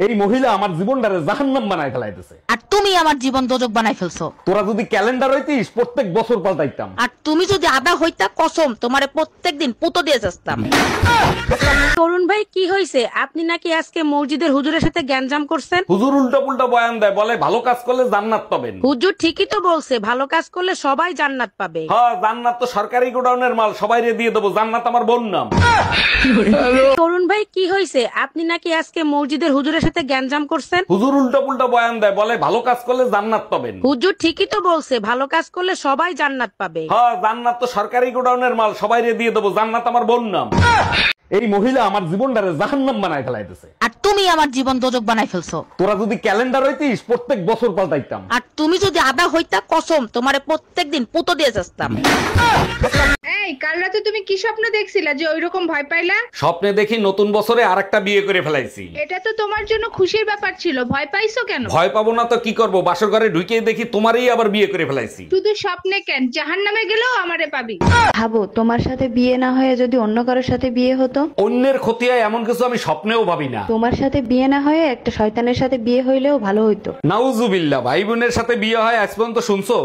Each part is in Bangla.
এই মহিলা আমার জীবনটারে জাহান্নাম বানায় ফেলাইতেছে। আর তুমি আমার জীবন দোজক বানাই ফেলছো। তোরা যদি ক্যালেন্ডার হইতিস প্রত্যেক বছর পাল্টাইতাম। আর তুমি যদি আদা হইতা কসম তোমারে প্রত্যেকদিন পুতো দিয়ে যাস্তাম। তরুণ ভাই কি হয়েছে? আপনি নাকি আজকে মসজিদের হুজুরের সাথে গ্যাঞ্জাম করছেন? হুজুর উল্টা পুল্টা বয়ান দেয়, বলে ভালো কাজ করলে জান্নাত পাবেন। হুজুর ঠিকই তো বলছে, ভালো কাজ করলে সবাই জান্নাত পাবে। হ্যাঁ, জান্নাত তো সরকারি গোডাউনের মাল, সবাইরে দিয়ে দেবো। জান্নাত আমার বোন নাম। তরুণ ভাই কি হয়েছে? আপনি নাকি আজকে মসজিদের হুজুরের সাথে গ্যাঞ্জাম করছেন? হুজুর উল্টা পুল্টা বয়ান দেয়, বলে ভালো কাজ করলে জান্নাত পাবেন। হুজুর ঠিকই তো বলছে, ভালো কাজ করলে সবাই জান্নাত পাবে। হ্যাঁ, জান্নাত তো সরকারি গোডাউনের মাল, সবাইরে দিয়ে দেবো। জান্নাত আমার বোন নাম। এই মহিলা আমার জীবনটারে জাহান্নাম বানায় ফেলাইতেছে। আর তুমি আমার জীবন দোজক বানাই ফেলছো। তোরা যদি ক্যালেন্ডার হইতিস প্রত্যেক বছর পাল্টাইতাম। আর তুমি যদি আদা হইতা কসম তোমারে প্রত্যেকদিন পুতো দিয়ে যাস্তাম। এই কাল রাতে তুমি কি স্বপ্ন দেখছিলা যে ওইরকম ভয় পাইলা? স্বপ্নে দেখি নতুন বছরে আরেকটা বিয়ে করে ফেলাইছি। এটা তো তোমার জন্য খুশির ব্যাপার ছিল, ভয় পাইছো কেন? ভয় পাবো না তো কি করব, বাসর ঘরে ঢুকে দেখি তোমারই আবার বিয়ে করে ফেলাইছি। শুধু স্বপ্নে কেন, জাহান্নামে গেলেও আমারে পাবি। ভাবো তোমার সাথে বিয়ে না হয়ে যদি অন্য কারোর সাথে বিয়ে হতো। অন্যের ক্ষতি হয় এমন কিছু আমি স্বপ্নেও ভাবি না। তোমার সাথে বিয়ে না হয়ে একটা শয়তানের সাথে বিয়ে হইলেও ভালো হইতো। নাউজুবিল্লাহ, ভাই বোনের সাথে বিয়ে হয় আজ পর্যন্ত শুনছো?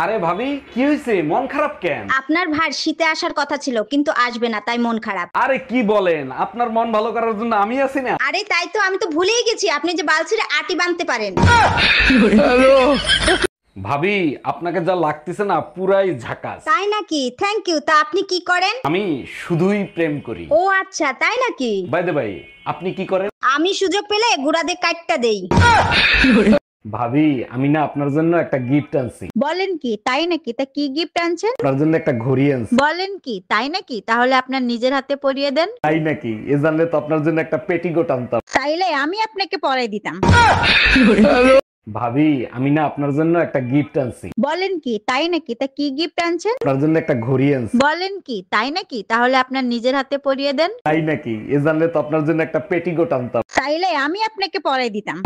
আরে ভাবি কি হয়েছে, মন খারাপ কেন? আপনার ভাই শীতে আসার কথা ছিল কিন্তু আসবে না, তাই মন খারাপ। আরে কি বলেন, আপনার মন ভালো করার জন্য আমি আছি না। আরে তাই তো, আমি তো ভুলেই গেছি আপনি যে বালছিরে আটি বানতে পারেন। ভাবি আপনাকে যা লাগতেছে না পুরাই ঝাকাস। তাই নাকি? Thank you. তা আপনি কি করেন? আমি শুধুই প্রেম করি। ও আচ্ছা, তাই নাকি? বাই দ্য বাই, আপনি কি করেন? আমি সুযোগ পেলে গুড়াদের কাটটা দেই। ভাবি আমি না আপনার জন্য একটা গিফট আনছি। বলেন কি? তাই নাকি? তা কি গিফট আনছেন? আপনার জন্য একটা ঘড়ি আনছি। বলেন কি? তাই নাকি? তাহলে আপনার নিজের হাতে পরিয়ে দেন। তাই নাকি? এ জানলে তো আপনার জন্য একটা পেটিকোট আনতাম। তাইলে আমি আপনাকে পরাই দিতাম। ভাবি আমি না আপনার জন্য একটা গিফট আনছি। বলেন কি? তাই নাকি? তা কি গিফট আনছেন? আপনার জন্য একটা ঘড়ি আনছি। বলেন কি? তাই নাকি? তাহলে আপনার নিজের হাতে পরিয়ে দেন। তাই নাকি? এ জানলে তো আপনার জন্য একটা পেটিকোট আনতাম। তাইলে আমি আপনাকে পরাই দিতাম।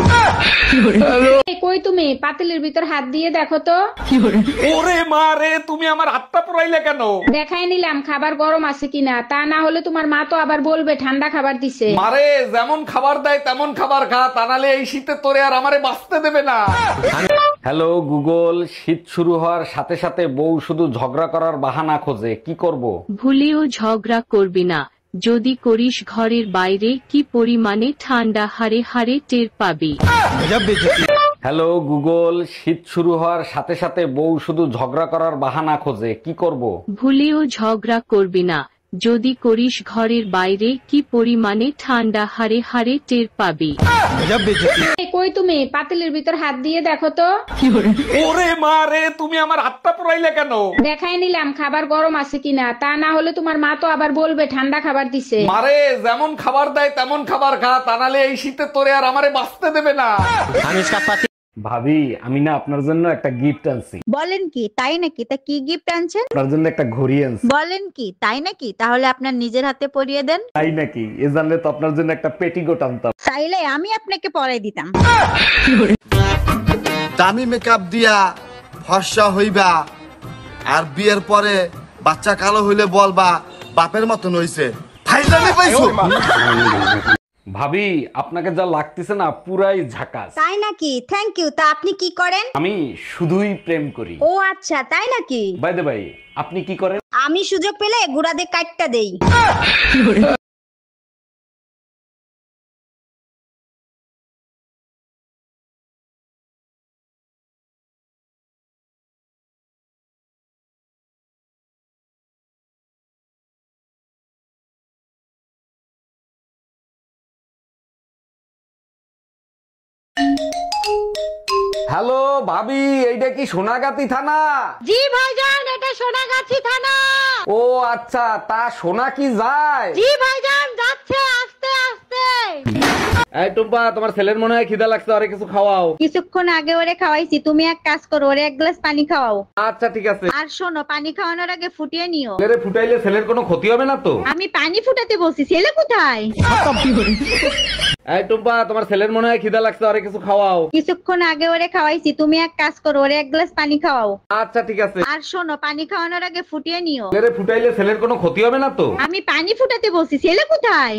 কই তুমি? পাতিলের ভিতর হাত দিয়ে দেখো তো। ওরে মা রে, তুমি আমার হাতটা পুরাইলে কেন? দেখাই নিলাম খাবার গরম আছে কিনা, তা না হলে তোমার মা তো আবার বলবে ঠান্ডা খাবার দিছে। মারে যেমন খাবার দেয় তেমন খাবার খা, তা নাহলে এই শীতে তোরে আর আমারে বাঁচতে দেবে না। হ্যালো গুগল, শীত শুরু হওয়ার সাথে সাথে বউ শুধু ঝগড়া করার বাহানা খোঁজে, কি করব? ভুলেও ঝগড়া করবি না, যদি করিস ঘরের বাইরে কি পরিমাণে ঠান্ডা হারে হারে টের পাবি। হ্যালো গুগল, শীত শুরু হওয়ার সাথে সাথে বউ শুধু ঝগড়া করার বাহানা খোঁজে, কি করব? ভুলেও ঝগড়া করবি না, যদি করিস ঘরের বাইরে কি পরিমাণে ঠান্ডা হারে হারে টের পাবি। কই তুমি? পাতিলের ভিতর হাত দিয়ে দেখো তো। ওরে মা রে, তুমি আমার হাতটা পুরাইলে কেন? দেখাই নিলাম খাবার গরম আছে কিনা, তা না হলে তোমার মা তো আবার বলবে ঠান্ডা খাবার দিছে। মারে যেমন খাবার দেয় তেমন খাবার খা, তা নাহলে এই শীতে তোরে আর আমারে বাঁচতে দেবে না। ভাবি আমি না আপনার জন্য একটা গিফট আনছি। বলেন কি? তাই নাকি? তা কি গিফট আনছেন? আপনার জন্য একটা ঘড়ি আনছি। বলেন কি? তাই নাকি? তাহলে আপনার নিজের হাতে পরিয়ে দেন। তাই নাকি? এ জানলে তো আপনার জন্য একটা পেটিকোট আনতাম। তাইলে আমি আপনাকে পরাই দিতাম। দামি মেকআপ দিয়া ফর্সা হইবা, আর বিয়ের পরে বাচ্চা কালো হইলে বলবা বাপের মতন হইছে। ফাইজলামি পাইছো? ভাবি আপনাকে যা লাগতেছে না পুরাই ঝাকাস। তাই নাকি? Thank you. তা আপনি কি করেন? আমি শুধুই প্রেম করি। ও আচ্ছা, তাই নাকি? বাই দ্য বাই, আপনি কি করেন? আমি সুযোগ পেলে গুড়াদের কাটটা দেই। হ্যালো ভাবি, এইটা কি সোনাগাতি থানা? জি ভাইজান, এটা সোনাগাছি থানা। ও আচ্ছা, তা সোনা কি যায়? জি ভাইজান, যাচ্ছে আস্তে আস্তে। এই টুম্পা, তোমার ছেলের মনে হয় খিদা লাগছে, আরে কিছু খাওয়াও। কিছুক্ষণ আগে ওরে খাওয়াইছি, তুমি এক কাজ করো, ওরে এক গ্লাস পানি খাওয়াও। আচ্ছা ঠিক আছে। আর শোনো, পানি খাওয়ানোর আগে ফুটিয়ে নিও। ছেলেরে ফুটাইলে ছেলের কোনো ক্ষতি হবে না তো? আমি পানি ফুটাতে বলছি, ছেলে কোথায়? এই টুম্পা, তোমার ছেলের মনে হয় খিদা লাগছে, আরে কিছু খাওয়াও। কিছুক্ষণ আগে ওরে খাওয়াইছি, তুমি এক কাজ করো, ওরে এক গ্লাস পানি খাওয়াও। আচ্ছা ঠিক আছে। আর শোনো, পানি খাওয়ানোর আগে ফুটিয়ে নিও। ছেলেরে ফুটাইলে ছেলের কোনো ক্ষতি হবে না তো? আমি পানি ফুটাতে বলছি, ছেলে কোথায়?